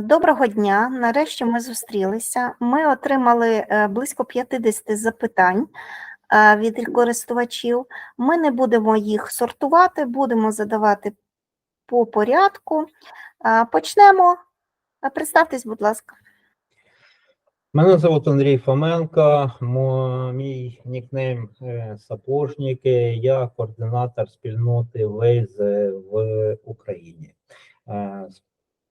Доброго дня. Нарешті ми зустрілися. Ми отримали близько 50 запитань від користувачів. Ми не будемо їх сортувати, будемо задавати по порядку. Почнемо. Представтесь, будь ласка. Мене звуть Андрій Фоменко, мій нікнейм Сапожник, я координатор спільноти Waze в Україні.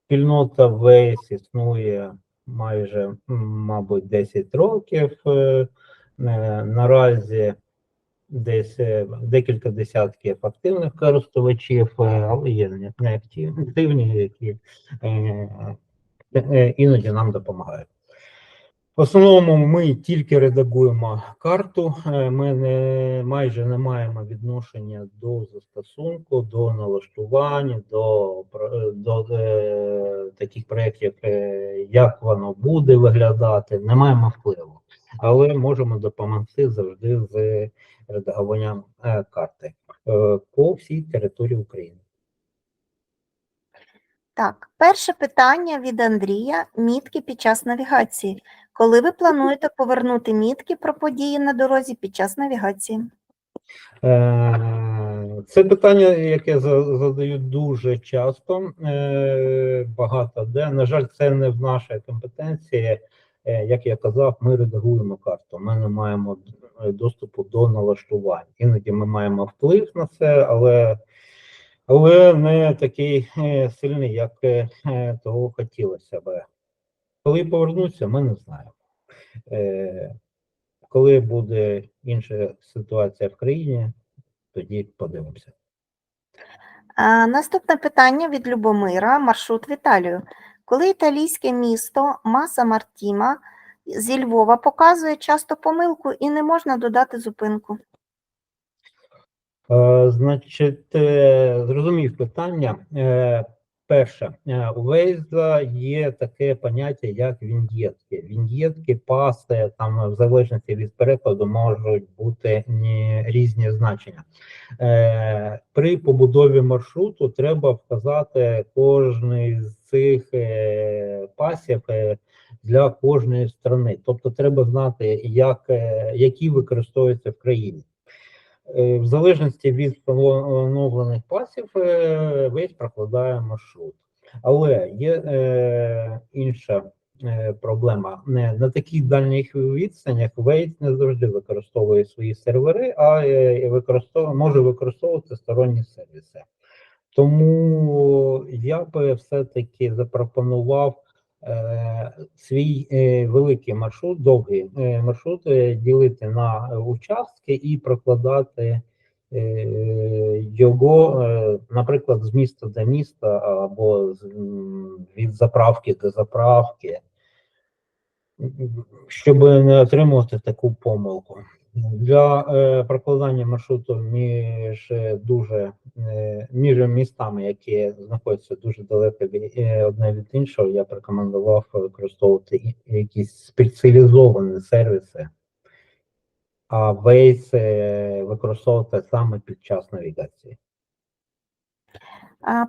Спільнота Waze існує майже, мабуть, 10 років. Наразі десь декілька десятків активних користувачів, але є неактивні, які іноді нам допомагають. В основному ми тільки редагуємо карту, ми майже не маємо відношення до застосунку, до налаштувань, до таких проєктів, як воно буде виглядати, не маємо впливу. Але можемо допомогти завжди з редагуванням карти по всій території України. Так, перше питання від Андрія. Мітки під час навігації. Коли ви плануєте повернути мітки про події на дорозі під час навігації? Це питання, яке задають дуже часто, багато де. На жаль, це не в нашій компетенції. Як я казав, ми редагуємо карту, ми не маємо доступу до налаштувань. Іноді ми маємо вплив на це, але не такий сильний, як того хотілося б. Коли повернуться, ми не знаємо. Коли буде інша ситуація в країні, тоді подивимося. Наступне питання від Любомира. Маршрут в Італію. Коли італійське місто Маса Мартіма зі Львова показує часто помилку і не можна додати зупинку? Значить, зрозумів питання. Перше, у Waze є таке поняття, як віньєтки. Віньєтки, паси, там в залежності від перекладу можуть бути різні значення. При побудові маршруту треба вказати кожний з цих пасів для кожної сторони. Тобто треба знати, які використовуються в країні. В залежності від встановлених пасів Waze прокладає маршрут. Але є інша проблема. На таких дальніх відстанях Waze не завжди використовує свої сервери, а може використовувати сторонні сервіси. Тому я би все-таки запропонував свій великий маршрут, довгий маршрут ділити на участки і прокладати його, наприклад, з міста до міста або від заправки до заправки, щоб не отримувати таку помилку. Для прокладання маршруту між містами, які знаходяться дуже далеко одне від іншого, я б рекомендував використовувати якісь спеціалізовані сервіси, а Waze використовувати саме під час навігації.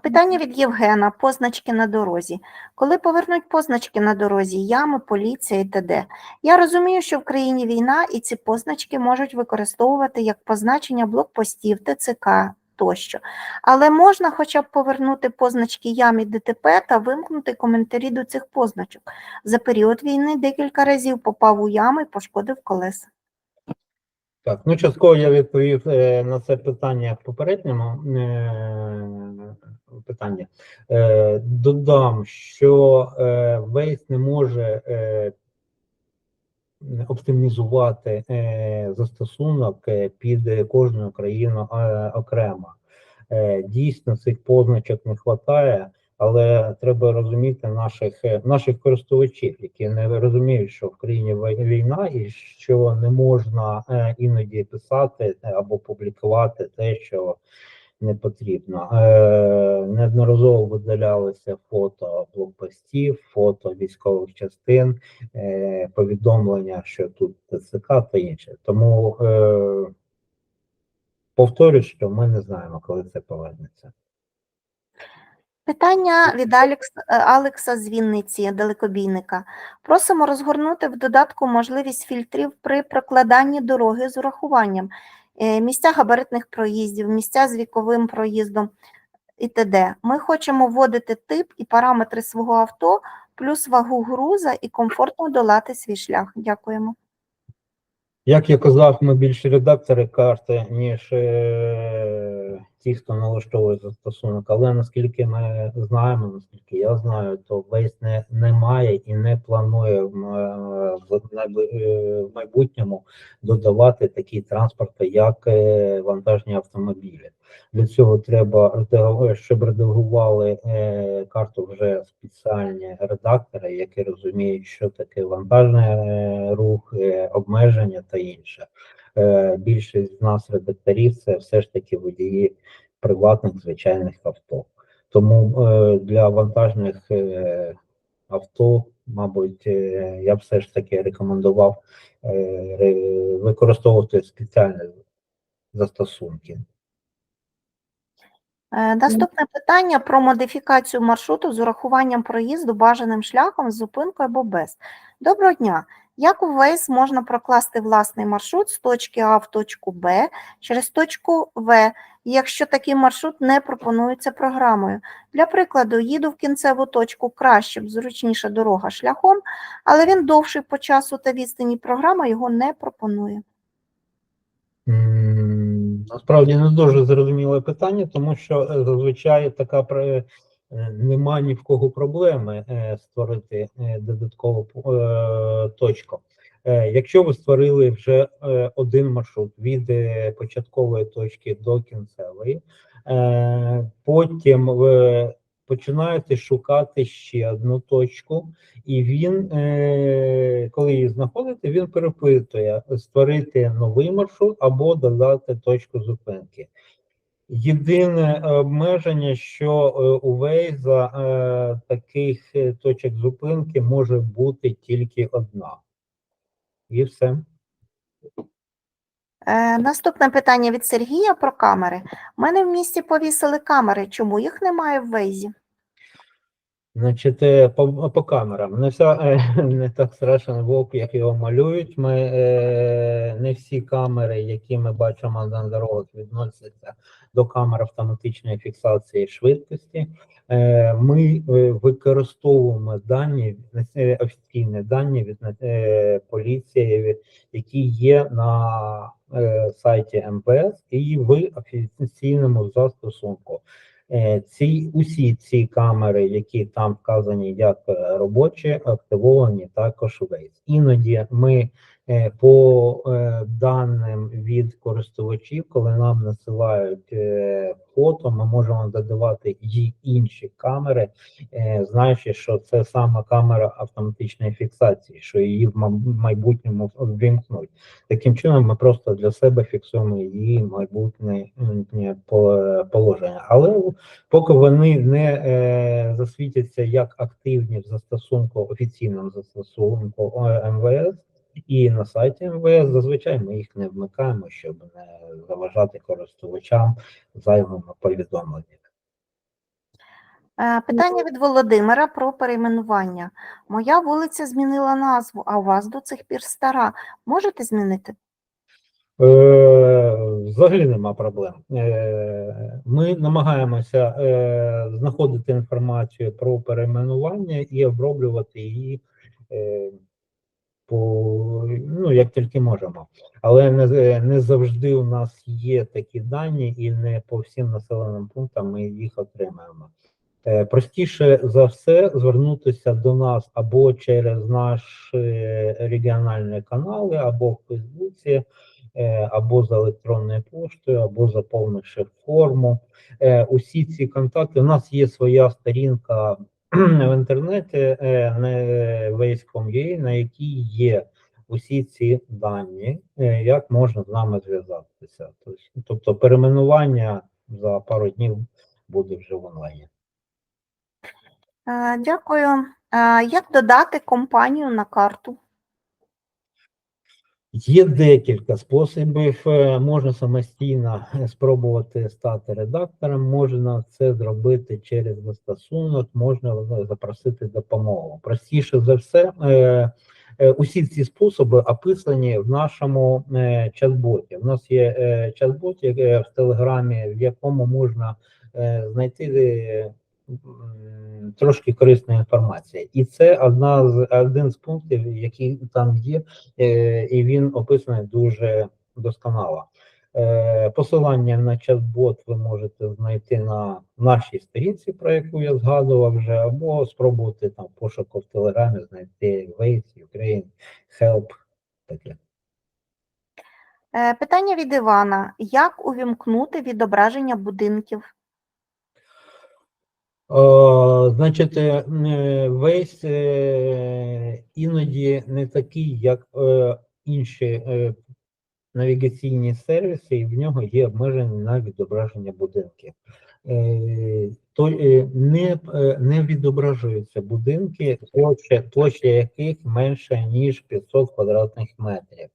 Питання від Євгена. Позначки на дорозі. Коли повернуть позначки на дорозі, ями, поліція і т.д.? Я розумію, що в країні війна і ці позначки можуть використовувати як позначення блокпостів, ТЦК тощо. Але можна хоча б повернути позначки ям і ДТП та вимкнути коментарі до цих позначок. За період війни декілька разів попав у ями і пошкодив колеса. Так, ну частково я відповів на це питання в попередньому питанні. Додам, що Waze не може оптимізувати застосунок під кожну країну окремо. Дійсно, цих позначок не вистачає, але треба розуміти наших користувачів, які не розуміють, що в країні війна і що не можна іноді писати або публікувати те, що не потрібно. Неодноразово видалялися фото блокпостів, фото військових частин, повідомлення, що тут ТЦК та інше. Тому повторюю, що ми не знаємо, коли це повернеться. Питання від Алекса з Вінниці, далекобійника. Просимо розгорнути в додатку можливість фільтрів при прокладанні дороги з урахуванням місця габаритних проїздів, місця з віковим проїздом і т.д. Ми хочемо вводити тип і параметри свого авто, плюс вагу груза і комфортно долати свій шлях. Дякуємо. Як я казав, ми більше редактори карти, ніж ті, хто налаштовує застосунок. Але наскільки ми знаємо, наскільки я знаю, то Waze не має і не планує в майбутньому додавати такі транспорти, як вантажні автомобілі. Для цього треба, щоб редагували карту вже спеціальні редактори, які розуміють, що таке вантажний рух, обмеження та інше. Більшість з нас, редакторів, це все ж таки водії приватних звичайних авто. Тому для вантажних авто, мабуть, я б все ж таки рекомендував використовувати спеціальні застосунки. Наступне питання про модифікацію маршруту з урахуванням проїзду бажаним шляхом з зупинкою або без. Доброго дня! Як у Waze можна прокласти власний маршрут з точки А в точку Б через точку В, якщо такий маршрут не пропонується програмою? Для прикладу, їду в кінцеву точку краще б зручніша дорога шляхом, але він довший по часу та відстані, програма його не пропонує. Насправді не дуже зрозуміле питання, тому що зазвичай нема ні в кого проблеми створити додаткову точку. Якщо ви створили вже один маршрут від початкової точки до кінцевої, потім ви починаєте шукати ще одну точку, і він, коли її знаходите, він перепитує створити новий маршрут або додати точку зупинки. Єдине обмеження, що у Waze таких точок зупинки може бути тільки одна. І все. Наступне питання від Сергія про камери. У мене в місті повісили камери. Чому їх немає в Waze? Значить, по камерам. Не так страшен вовк, як його малюють. Не всі камери, які ми бачимо на дорогах, відносяться до камер автоматичної фіксації швидкості. Ми використовуємо офіційні дані від поліції, які є на сайті МВС і в офіційному застосунку. Усі ці камери, які там вказані як робочі, активовані також Waze. Іноді ми по даним від користувачів, коли нам насилають фото, ми можемо додавати і інші камери, знаючи, що це саме камера автоматичної фіксації, що її в майбутньому ввімкнуть. Таким чином ми просто для себе фіксуємо її майбутнє положення. Але поки вони не засвітяться як активні в застосунку, офіційному застосунку МВС і на сайті МВС, зазвичай ми їх не вмикаємо, щоб не заважати користувачам зайвими повідомленнями. Питання від Володимира про перейменування. Моя вулиця змінила назву, а у вас до цих пір стара. Можете змінити? Взагалі нема проблем. Ми намагаємося знаходити інформацію про перейменування і оброблювати її як тільки можемо. Але не завжди у нас є такі дані, і не по всім населеним пунктам ми їх отримаємо. Простіше за все звернутися до нас або через наші регіональні канали, або в Фейсбуці, або за електронною поштою, або заповнивши форму. Усі ці контакти, у нас є своя сторінка в інтернеті, Waze.com.ua, на якій є усі ці дані, як можна з нами зв'язатися. Тобто перейменування за пару днів буде вже в онлайні. Дякую. Як додати компанію на карту? Є декілька способів. Можна самостійно спробувати стати редактором, можна це зробити через застосунок, можна запросити допомогу. Простіше за все, усі ці способи описані в нашому чат-боті. У нас є чат-бот в Телеграмі, в якому можна знайти трошки корисної інформації. І це один з пунктів, який там є, і він описаний дуже досконало. Посилання на чат-бот ви можете знайти на нашій сторінці, про яку я згадував вже, або спробувати там пошуку в Телеграмі знайти Waze, Ukraine, Help, таке. Питання від Івана. Як увімкнути відображення будинків? Значить, Waze іноді не такий, як інші навігаційні сервіси, і в нього є обмеження на відображення будинків. Не відображуються будинки, площа яких менше, ніж 500 квадратних метрів.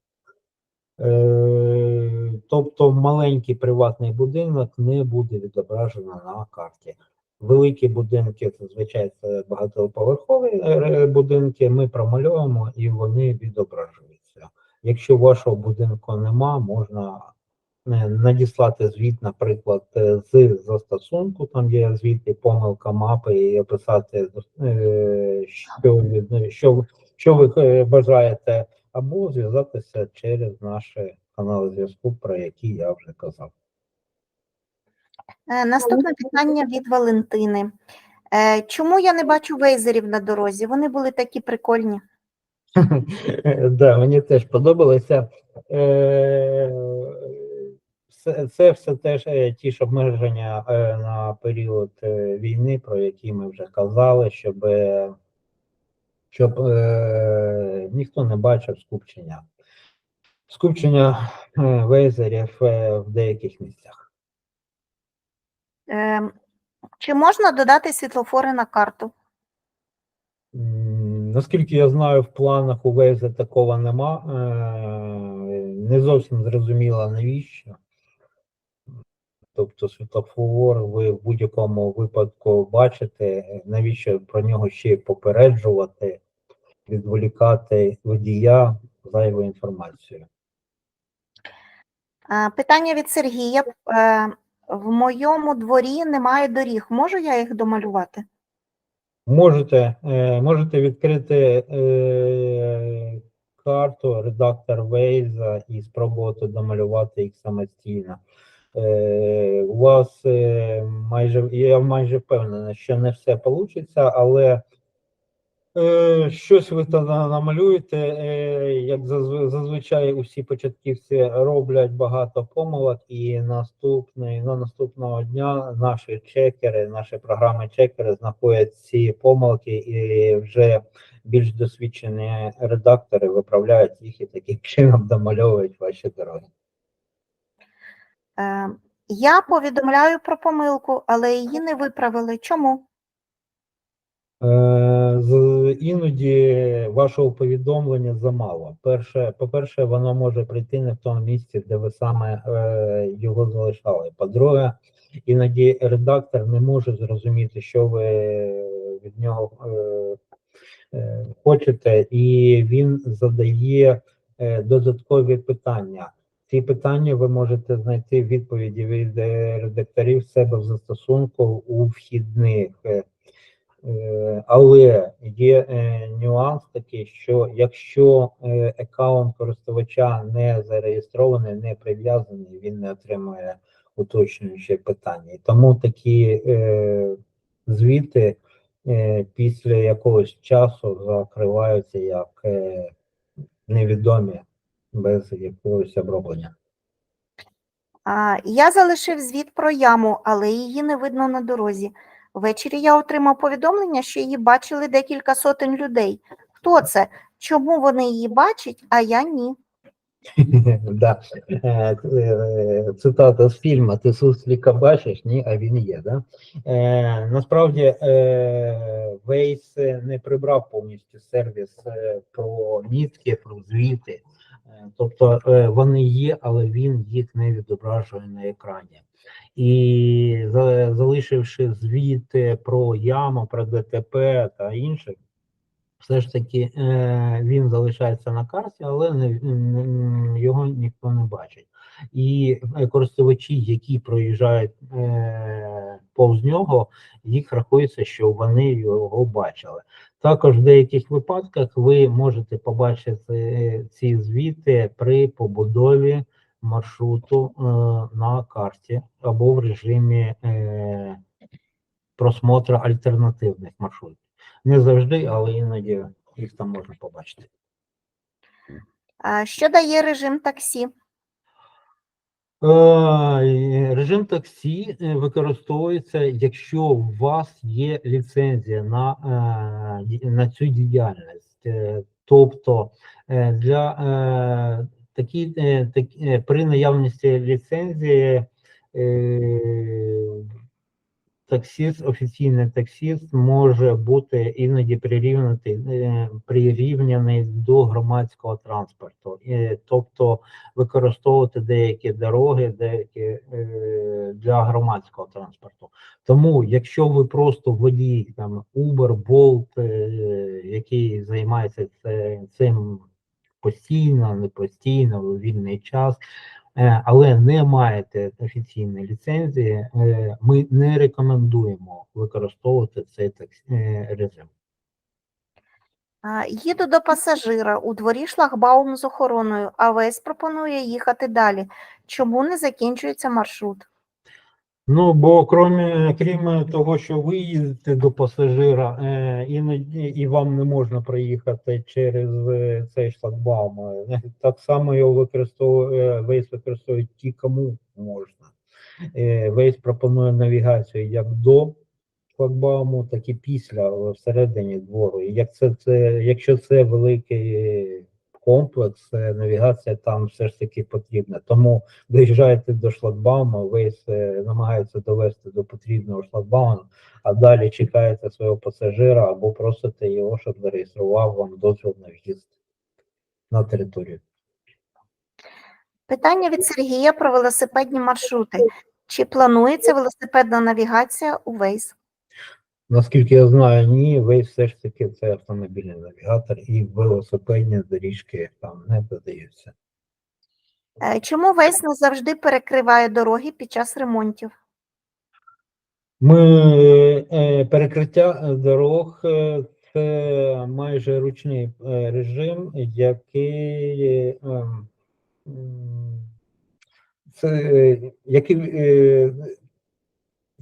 Тобто маленький приватний будинок не буде відображено на карті. Великі будинки, зазвичай це багатоповерхові будинки, ми промальовуємо і вони відображуються. Якщо вашого будинку нема, можна надіслати звіт, наприклад, з застосунку, там є звіт і помилка мапи, і описати, що ви бажаєте, або зв'язатися через наші канали зв'язку, про які я вже казав. Наступне питання від Валентини. Чому я не бачу вейзерів на дорозі? Вони були такі прикольні. Да, мені теж подобалося. Це все теж ті ж обмеження на період війни, про які ми вже казали, щоб ніхто не бачив скупчення вейзерів в деяких місцях. Чи можна додати світлофори на карту? Наскільки я знаю, в планах у Waze такого нема. Не зовсім зрозуміло, навіщо. Тобто світлофор ви в будь-якому випадку бачите, навіщо про нього ще попереджувати, відволікати водія зайвою інформацією. Питання від Сергія. В моєму дворі немає доріг. Можу я їх домалювати? Можете відкрити карту, редактор Waze і спробувати домалювати їх самостійно. У вас я майже впевнений, що не все вийде, але щось ви там намалюєте, як зазвичай усі початківці роблять багато помилок, і наступного дня наші програми-чекери знаходять ці помилки, і вже більш досвідчені редактори виправляють їх і таким чином домальовують ваші дороги. Я повідомляю про помилку, але її не виправили. Чому? Іноді вашого повідомлення замало. По-перше, воно може прийти не в тому місці, де ви саме його залишали. По-друге, іноді редактор не може зрозуміти, що ви від нього хочете, і він задає додаткові питання. Ці питання ви можете знайти відповіді від редакторів себе в застосунку у вхідних. Але є нюанс такий, що якщо аккаунт користувача не зареєстрований, не прив'язаний, він не отримує уточнюючі питання. І тому такі звіти після якогось часу закриваються як невідомі без якогось оброблення. Я залишив звіт про яму, але її не видно на дорозі. Ввечері я отримав повідомлення, що її бачили декілька сотень людей. Хто це? Чому вони її бачать, а я ні? Да. Цитата з фільму «Ти суслика бачиш? Ні, а він є». Да? Насправді Waze не прибрав повністю сервіс про мітки, про звіти. Тобто вони є, але він їх не відображує на екрані. І залишивши звіти про яму, про ДТП та інше, все ж таки він залишається на карті, але його ніхто не бачить. І користувачі, які проїжджають повз нього, їх рахується, що вони його бачили. Також в деяких випадках ви можете побачити ці звіти при побудові маршруту на карті або в режимі просмотру альтернативних маршрутів. Не завжди, але іноді їх там можна побачити. Що дає режим таксі? Режим таксі використовується, якщо у вас є ліцензія на цю діяльність. Тобто при наявності ліцензії офіційний таксист може бути іноді прирівняний до громадського транспорту, тобто використовувати деякі дороги, для громадського транспорту. Тому, якщо ви просто водій, там Uber, Bolt, який займається цим постійно, не постійно, у вільний час, але не маєте офіційної ліцензії, ми не рекомендуємо використовувати цей режим. Їду до пасажира, у дворі шлагбаум з охороною, а Waze пропонує їхати далі. Чому не закінчується маршрут? Ну, бо крім того, що ви їздите до пасажира, іноді і вам не можна проїхати через цей шлагбаум. Так само його Waze використовує ті, кому можна. Waze пропонує навігацію як до шлагбауму, так і після, всередині двору. І якщо це великий комплекс, навігація там все ж таки потрібна. Тому доїжджаєте до шлагбауму, Waze намагається довести до потрібного шлагбауму, а далі чекаєте свого пасажира або просите його, щоб зареєстрував вам дозвіл на в'їзд на територію. Питання від Сергія про велосипедні маршрути. Чи планується велосипедна навігація у Waze? Наскільки я знаю, ні, Waze все ж таки це автомобільний навігатор, і велосипедні доріжки там не додаються. Чому Waze не завжди перекриває дороги під час ремонтів? Перекриття дорог це майже ручний режим, який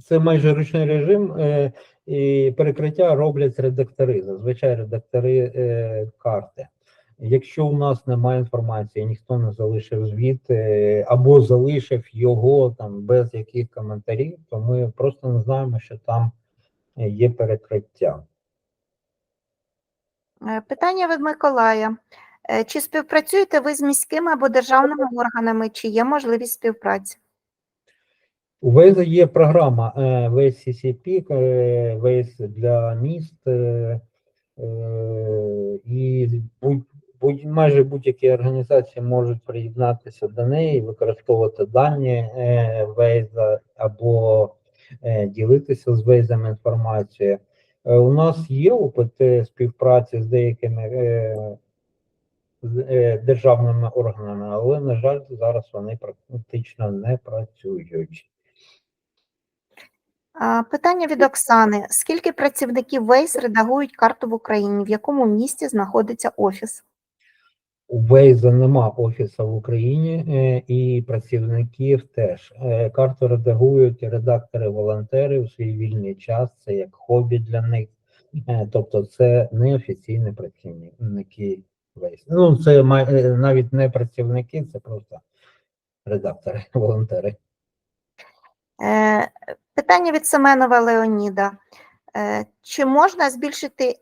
це майже ручний режим, і перекриття роблять редактори, зазвичай редактори карти. Якщо у нас немає інформації, ніхто не залишив звіт, або залишив його там без яких коментарів, то ми просто не знаємо, що там є перекриття. Питання від Миколая. Чи співпрацюєте ви з міськими або державними органами, чи є можливість співпраці? У Waze є програма Waze CCP, Waze для міст, і майже будь-які організації можуть приєднатися до неї, використовувати дані Waze або ділитися з Waze інформацією. У нас є опит співпраці з деякими державними органами, але, на жаль, зараз вони практично не працюють. Питання від Оксани. Скільки працівників Waze редагують карту в Україні? В якому місті знаходиться офіс? У Waze нема офісу в Україні, і працівників теж. Карту редагують редактори-волонтери у свій вільний час, це як хобі для них. Тобто це не офіційні працівники Waze. Ну, це навіть не працівники, це просто редактори, волонтери. Питання від Семенова Леоніда. Чи можна збільшити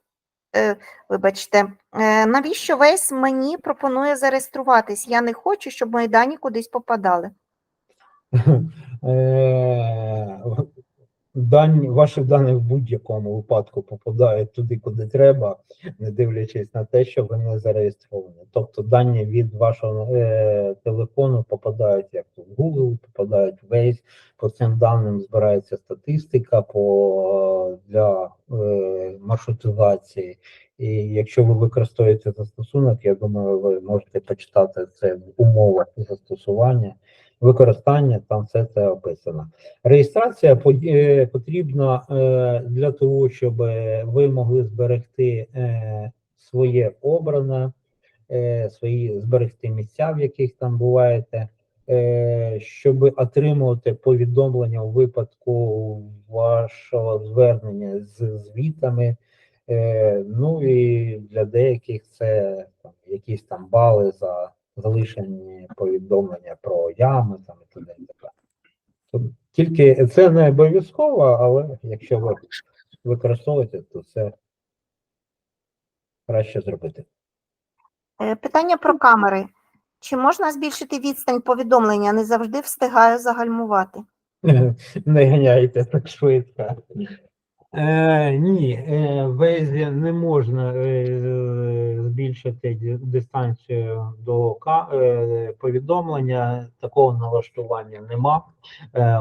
Вибачте, навіщо Waze мені пропонує зареєструватись? Я не хочу, щоб мої дані кудись попадали. Е, Ваші дані в будь-якому випадку попадають туди, куди треба, не дивлячись на те, що ви не зареєстровані. Тобто дані від вашого телефону попадають як в Google, попадають в Waze, по цим даним збирається статистика для маршрутизації. І якщо ви використовуєте застосунок, я думаю, ви можете почитати це в умовах застосування, використання, там все це описано. Реєстрація потрібна для того, щоб ви могли зберегти своє обране, свої зберегти місця, в яких там буваєте, щоб отримувати повідомлення у випадку вашого звернення з звітами. Ну і для деяких це там, якісь там бали за залишені повідомлення про ями там і т.д. Тільки це не обов'язково, але якщо ви використовуєте, то це краще зробити. Питання про камери. Чи можна збільшити відстань повідомлення? Не завжди встигаю загальмувати. Не ганяйте так швидко. Ні, в Waze не можна збільшити дистанцію до повідомлення, такого налаштування нема.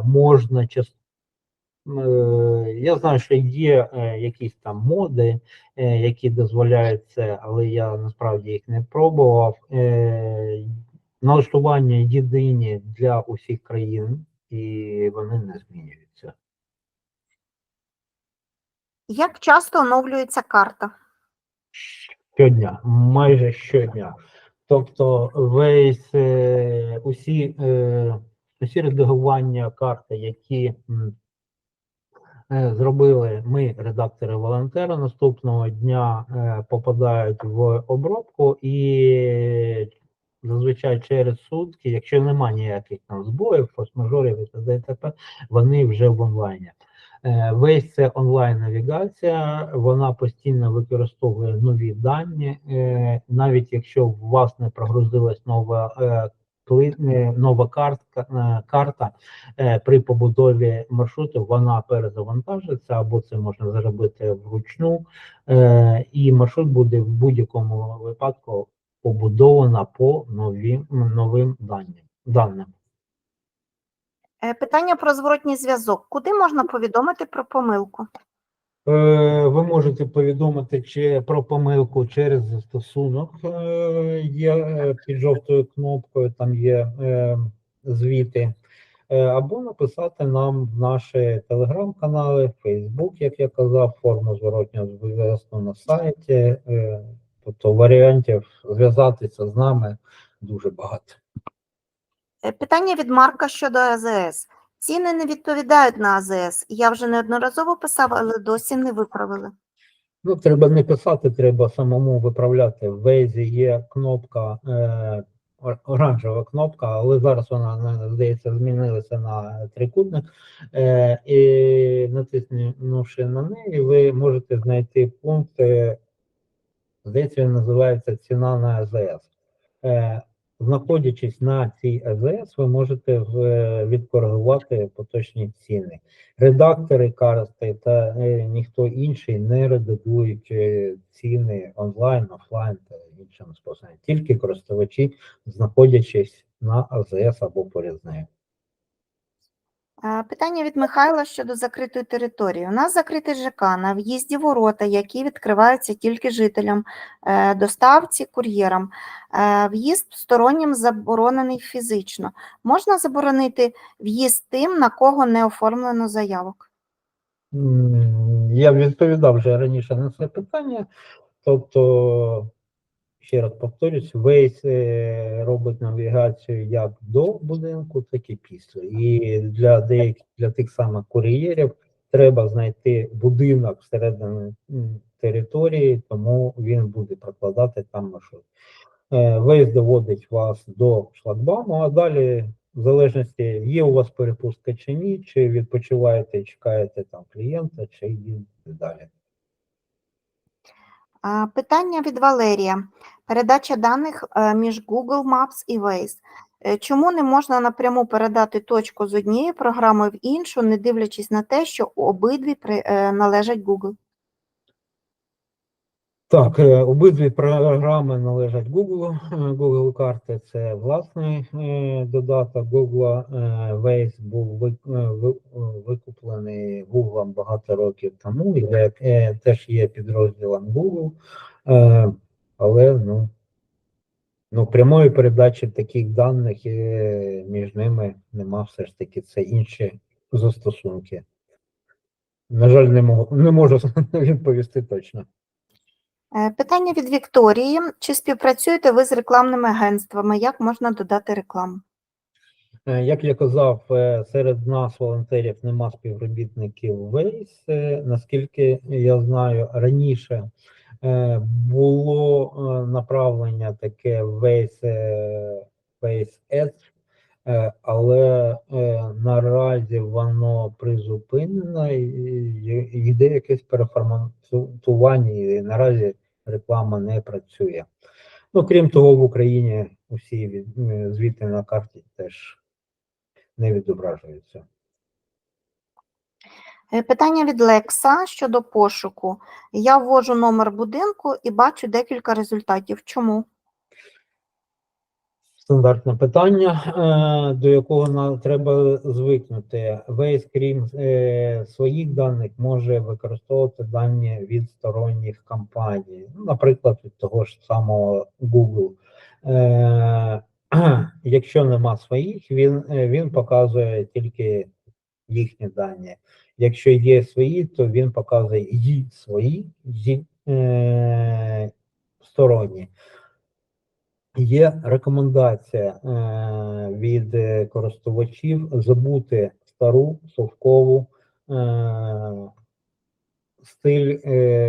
Можна я знаю, що є якісь там моди, які дозволяють це, але я насправді їх не пробував. Налаштування єдині для усіх країн, і вони не змінюються. Як часто оновлюється карта? Щодня, майже щодня. Тобто весь усі редагування карти, які зробили ми, редактори-волонтери, наступного дня попадають в обробку, і зазвичай через сутки, якщо немає ніяких там збоїв, форс-мажорів і т.д. і т.п., вони вже в онлайні. Весь це онлайн-навігація, вона постійно використовує нові дані, навіть якщо у вас не прогрузилась нова карта, при побудові маршруту вона перезавантажиться, або це можна зробити вручну, і маршрут буде в будь-якому випадку побудована по новим даним. Питання про зворотній зв'язок. Куди можна повідомити про помилку? Ви можете повідомити про помилку через застосунок, є під жовтою кнопкою, там є звіти, або написати нам в наші телеграм-канали, Фейсбук, як я казав, форму зворотнього зв'язку на сайті, тобто варіантів зв'язатися з нами дуже багато. Питання від Марка щодо АЗС. Ціни не відповідають на АЗС. Я вже неодноразово писав, але досі не виправили. Ну, треба не писати, треба самому виправляти. В Waze є кнопка, оранжева кнопка, але зараз вона, здається, змінилася на трикутник. І натиснувши на неї, ви можете знайти пункт, здається, він називається «Ціна на АЗС». Знаходячись на цій АЗС, ви можете відкоригувати поточні ціни. Редактори карти та ніхто інший не редагують ціни онлайн, офлайн та іншим способом. Тільки користувачі, знаходячись на АЗС або поряд з нею. Питання від Михайла щодо закритої території. У нас закритий ЖК, на в'їзді ворота, які відкриваються тільки жителям, доставці, кур'єрам. В'їзд стороннім заборонений фізично. Можна заборонити в'їзд тим, на кого не оформлено заявок? Я відповідав вже раніше на це питання. Тобто, ще раз повторюсь, Waze робить навігацію як до будинку, так і після. І для тих самих кур'єрів треба знайти будинок всередині території, тому він буде прокладати там маршрут. Waze доводить вас до шлагбауму, а далі, в залежності, є у вас перепустка чи ні, чи відпочиваєте і чекаєте там клієнта, чи їдете далі. Питання від Валерія. Передача даних між Google Maps і Waze. Чому не можна напряму передати точку з однієї програми в іншу, не дивлячись на те, що обидві належать Google? Так, обидві програми належать Google. Google карти це власний додаток Google. Waze був викуплений Google багато років тому, і теж є підрозділом Google, але прямої передачі таких даних між ними нема, все ж таки це інші застосунки. На жаль, не можу відповісти точно. Питання від Вікторії. Чи співпрацюєте ви з рекламними агентствами? Як можна додати рекламу? Як я казав, серед нас, волонтерів, нема співробітників Waze. Наскільки я знаю, раніше було направлення таке Waze Ads, але наразі воно призупинено, і йде якесь переформатування, і наразі реклама не працює. Крім того, в Україні усі звіти на карті теж не відображуються. Питання від Лекса щодо пошуку. Я ввожу номер будинку і бачу декілька результатів. Чому? Стандартне питання, до якого треба звикнути. Waze, крім своїх даних, може використовувати дані від сторонніх компаній, наприклад, від того ж самого Google. Якщо нема своїх, він показує тільки їхні дані. Якщо є свої, то він показує і свої, і сторонні. Є рекомендація від користувачів забути стару совкову стиль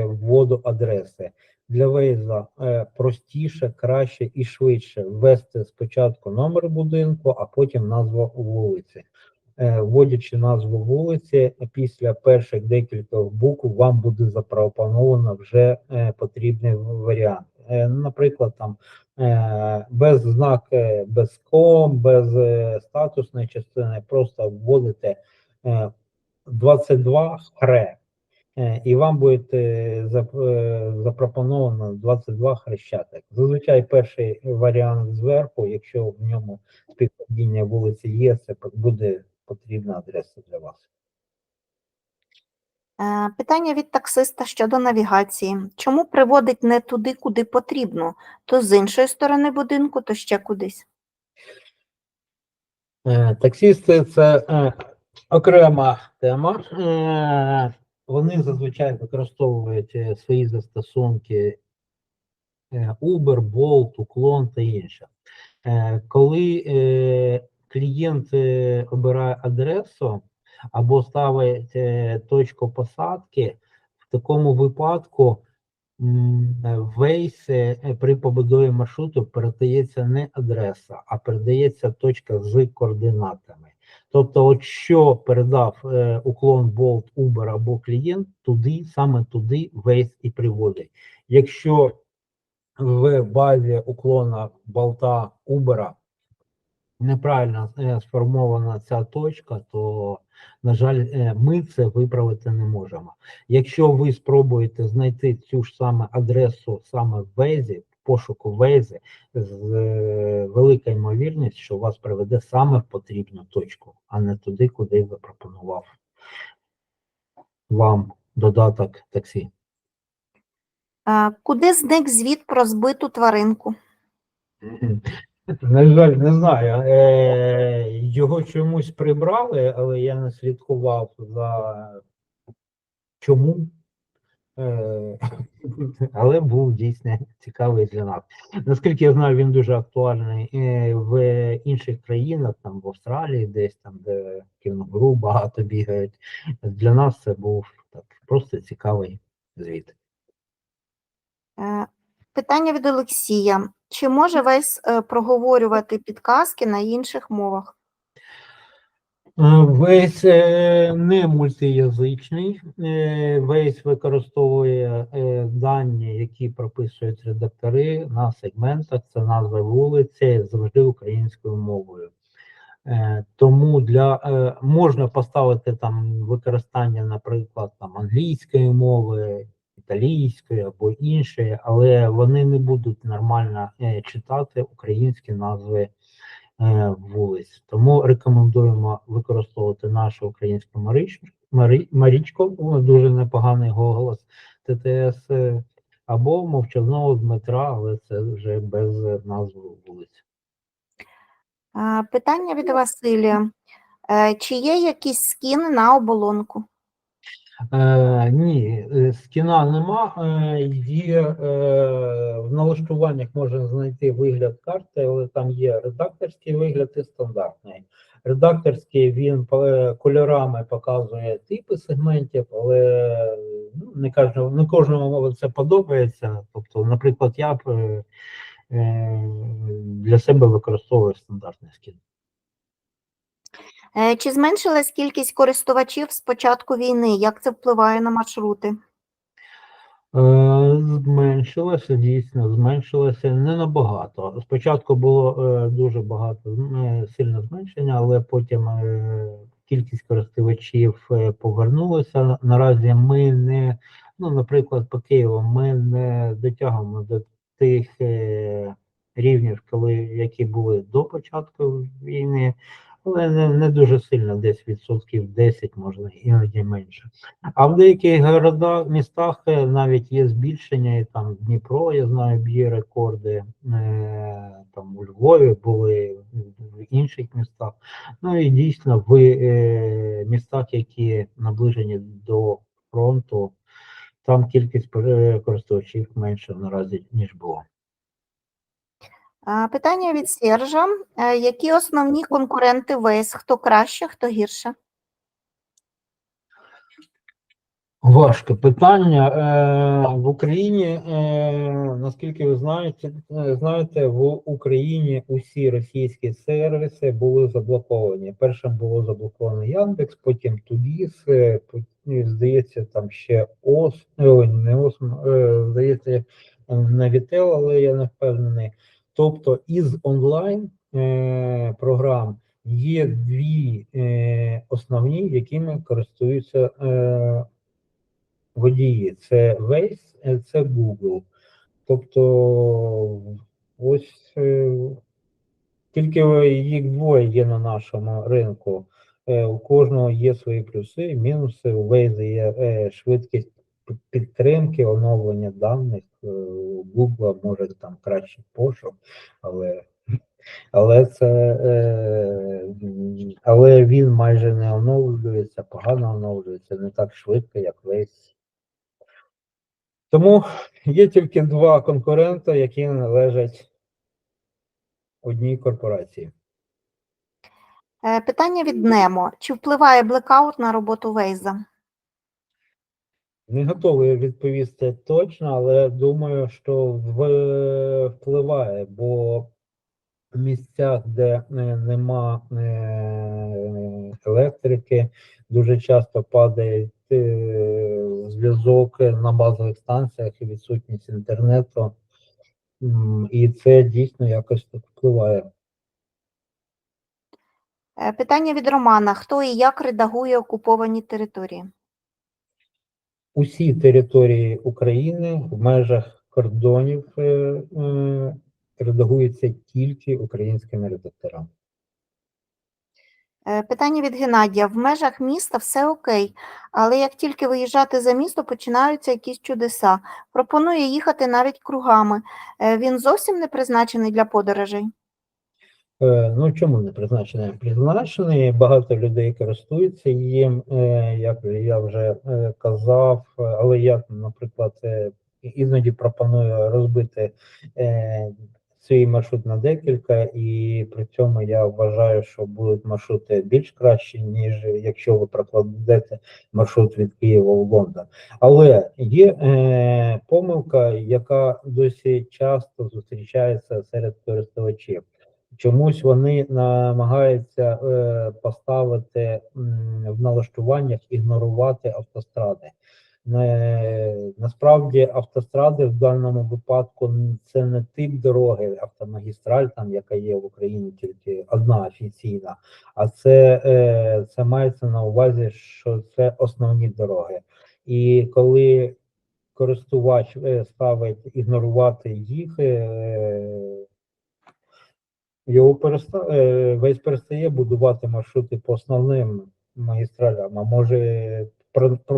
вводу адреси. Для Waze простіше, краще і швидше ввести спочатку номер будинку, а потім назву вулиці. Вводячи назву вулиці, після перших декількох букв вам буде запропоновано вже потрібний варіант. Наприклад, там без знаку, без ком, без статусної частини, просто вводите 22 хре, і вам буде запропоновано 22 хрещатик. Зазвичай перший варіант зверху, якщо в ньому співпадіння вулиці є, це буде потрібна адреса для вас. Питання від таксиста щодо навігації. Чому приводить не туди, куди потрібно? То з іншої сторони будинку, то ще кудись. Таксисти – це окрема тема. Вони зазвичай використовують свої застосунки Uber, Bolt, Uklon та інше. Коли клієнт обирає адресу або ставить точку посадки, в такому випадку Waze при побудові маршруту передається не адреса, а передається точка з координатами. Тобто, от що передав Uklon, Bolt, Uber або клієнт, саме туди Waze і приводить. Якщо в базі уклона, болта, Uber неправильно сформована ця точка, то, на жаль, ми це виправити не можемо. Якщо ви спробуєте знайти цю ж саме адресу саме в Waze, в пошуку Waze, з велика ймовірність, що вас приведе саме в потрібну точку, а не туди, куди запропонував вам додаток таксі. Куди зник звіт про збиту тваринку? На жаль, не знаю. Його чомусь прибрали, але я не слідкував за чому. Але був дійсно цікавий для нас. Наскільки я знаю, він дуже актуальний в інших країнах, там в Австралії, десь там, де кінгуру багато бігають. Для нас це був так просто цікавий звіт. Питання від Олексія. Чи може Waze проговорювати підказки на інших мовах? Весь не мультиязичний, весь використовує дані, які прописують редактори на сегментах, це назва вулиці, завжди українською мовою. Тому можна поставити там використання, наприклад, там англійської мови, італійської або іншої, але вони не будуть нормально читати українські назви вулиць. Тому рекомендуємо використовувати нашу українську Марічку, дуже непоганий голос ТТС, або мовчазного Дмитра, але це вже без назви вулиць. Питання від Василія. Чи є якісь скіни на оболонку? Ні, скіна нема. Є в налаштуваннях можна знайти вигляд карти, але там є редакторський вигляд і стандартний. Редакторський він кольорами показує типи сегментів, але не кожному це подобається. Тобто, наприклад, я б для себе використовую стандартний скін. Чи зменшилась кількість користувачів з початку війни? Як це впливає на маршрути? Зменшилося, дійсно, зменшилося не набагато. Спочатку було дуже багато сильне зменшення, але потім кількість користувачів повернулася. Наразі ми не, наприклад, по Києву ми не дотягуємо до тих рівнів, які були до початку війни, але не дуже сильно, десь відсотків 10, можна іноді менше. А в деяких містах навіть є збільшення, і там Дніпро, я знаю, б'є рекорди, там у Львові були, в інших містах. Ну і дійсно в містах, які наближені до фронту, там кількість користувачів менше наразі, ніж було. Питання від Сержа. Які основні конкуренти Waze? Хто краще, хто гірше? Важке питання. В Україні, наскільки ви знаєте, в Україні усі російські сервіси були заблоковані. Першим було заблоковано Яндекс, потім Тубіс, здається, там ще здається, Навітел, але я не впевнений. Тобто із онлайн програм є дві основні, якими користуються водії. Це Waze, це Google. Тобто ось тільки їх двоє є на нашому ринку. У кожного є свої плюси і мінуси. У Waze є швидкість підтримки, оновлення даних. У Google може там кращий пошук, але він майже не оновлюється, погано оновлюється, не так швидко, як Waze. Тому є тільки два конкурента, які належать одній корпорації. Питання від Немо. Чи впливає блекаут на роботу Waze? Не готовий відповісти точно, але думаю, що впливає, бо в місцях, де нема електрики, дуже часто падає зв'язок на базових станціях і відсутність інтернету, і це дійсно якось так впливає. Питання від Романа. Хто і як редагує окуповані території? Усі території України в межах кордонів редагуються тільки українськими редакторами. Питання від Геннадія. В межах міста все окей, але як тільки виїжджати за місто, починаються якісь чудеса. Пропонує їхати навіть кругами. Він зовсім не призначений для подорожей? Чому не призначений? Призначений, багато людей користуються їм, як я вже казав, але я, наприклад, іноді пропоную розбити свій маршрут на декілька, і при цьому я вважаю, що будуть маршрути більш кращі, ніж якщо ви прокладете маршрут від Києва в Лондон. Але є помилка, яка досить часто зустрічається серед користувачів. Чомусь вони намагаються поставити в налаштуваннях ігнорувати автостради. Насправді автостради в даному випадку це не тип дороги, автомагістраль, там, яка є в Україні тільки одна офіційна, а це мається на увазі, що це основні дороги. І коли користувач ставить ігнорувати їх, весь перестає будувати маршрути по основним магістралям, а може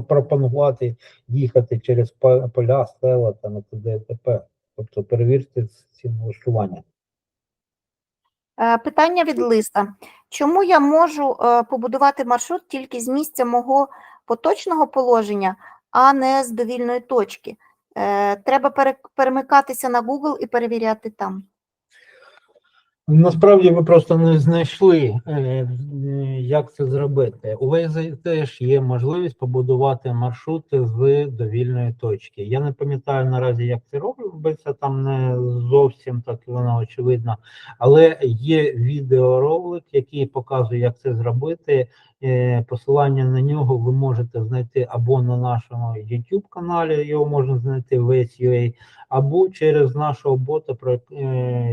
пропонувати їхати через поля, села та і т.д. і т.п. Тобто перевірте ці налаштування. Питання від Листа. Чому я можу побудувати маршрут тільки з місця мого поточного положення, а не з довільної точки? Треба перемикатися на Google і перевіряти там. Насправді ви просто не знайшли, як це зробити. У Waze теж є можливість побудувати маршрути з довільної точки. Я не пам'ятаю наразі, як це робиться, там не зовсім так воно очевидно, але є відеоролик, який показує, як це зробити. Посилання на нього ви можете знайти або на нашому YouTube каналі, його можна знайти в Waze.ua, або через нашого бота, про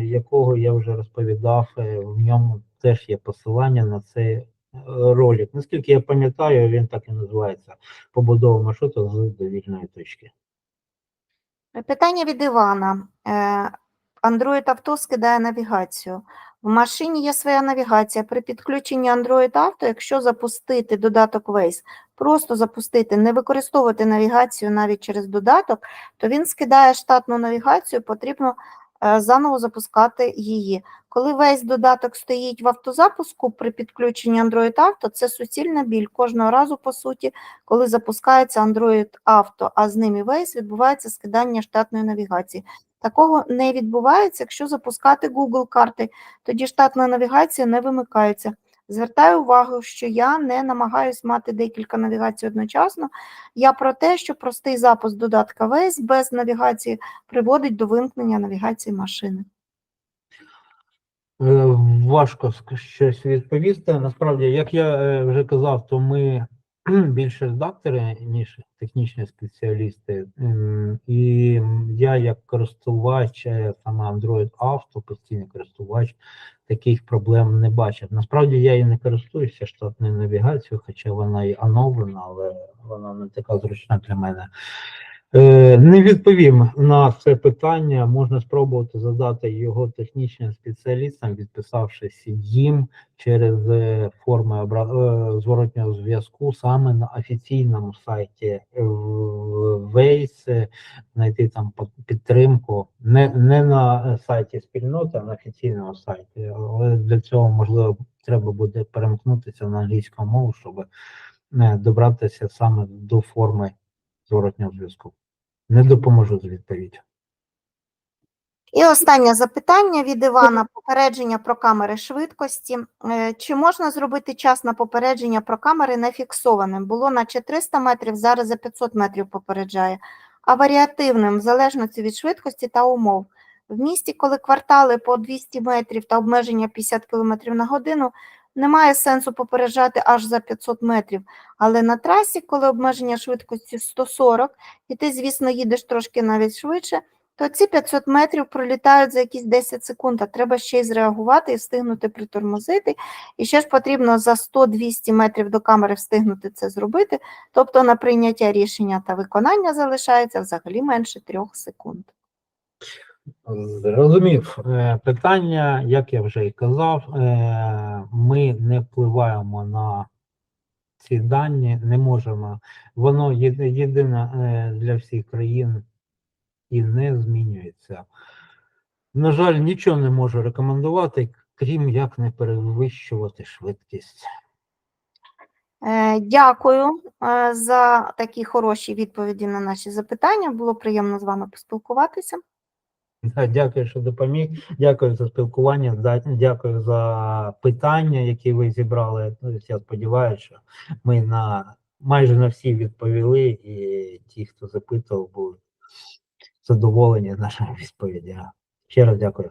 якого я вже розповідав, в ньому теж є посилання на цей ролик. Наскільки я пам'ятаю, він так і називається «Побудова маршруту з довільної точки». Питання від Івана. Android Auto скидає навігацію. В машині є своя навігація. При підключенні Android Auto, якщо запустити додаток Waze, просто запустити, не використовувати навігацію навіть через додаток, то він скидає штатну навігацію, потрібно заново запускати її. Коли весь додаток стоїть в автозапуску при підключенні Android Auto, це суцільна біль. Кожного разу, по суті, коли запускається Android Auto, а з ним і Waze, відбувається скидання штатної навігації. Такого не відбувається, якщо запускати Google карти, тоді штатна навігація не вимикається. Звертаю увагу, що я не намагаюсь мати декілька навігацій одночасно. Я про те, що простий запуск додатка Waze без навігації приводить до вимкнення навігації машини. Важко щось відповісти. Насправді, як я вже казав, то ми більше редактори, ніж технічні спеціалісти. І я як користувач саме Android Auto, постійний користувач, таких проблем не бачив. Насправді я і не користуюся штатною навігацією, хоча вона і оновлена, але вона не така зручна для мене. Не відповім на це питання, можна спробувати задати його технічним спеціалістам, відписавшись їм через форми зворотнього зв'язку саме на офіційному сайті Waze, знайти там підтримку, не на сайті спільноти, а на офіційному сайті, але для цього, можливо, треба буде перемкнутися на англійську мову, щоб добратися саме до форми зворотнього зв'язку. Не допоможу з відповіддю. І останнє запитання від Івана. Попередження про камери швидкості. Чи можна зробити час на попередження про камери нефіксованим? Було наче 300 метрів, зараз за 500 метрів попереджає. А варіативним, в залежності від швидкості та умов. В місті, коли квартали по 200 метрів та обмеження 50 км на годину, немає сенсу попереджати аж за 500 метрів. Але на трасі, коли обмеження швидкості 140, і ти, звісно, їдеш трошки навіть швидше, то ці 500 метрів пролітають за якісь 10 секунд, а треба ще й зреагувати і встигнути притормозити. І ще ж потрібно за 100-200 метрів до камери встигнути це зробити. Тобто на прийняття рішення та виконання залишається взагалі менше 3 секунд. Зрозумів. Питання, як я вже і казав, ми не впливаємо на ці дані, не можемо. Воно єдине для всіх країн і не змінюється. На жаль, нічого не можу рекомендувати, крім як не перевищувати швидкість. Дякую за такі хороші відповіді на наші запитання. Було приємно з вами поспілкуватися. Дякую, що допоміг. Дякую за спілкування. Дякую за питання, які ви зібрали. Я сподіваюся, що ми майже на всі відповіли, і ті, хто запитував, будуть задоволені нашими відповідями. Ще раз дякую.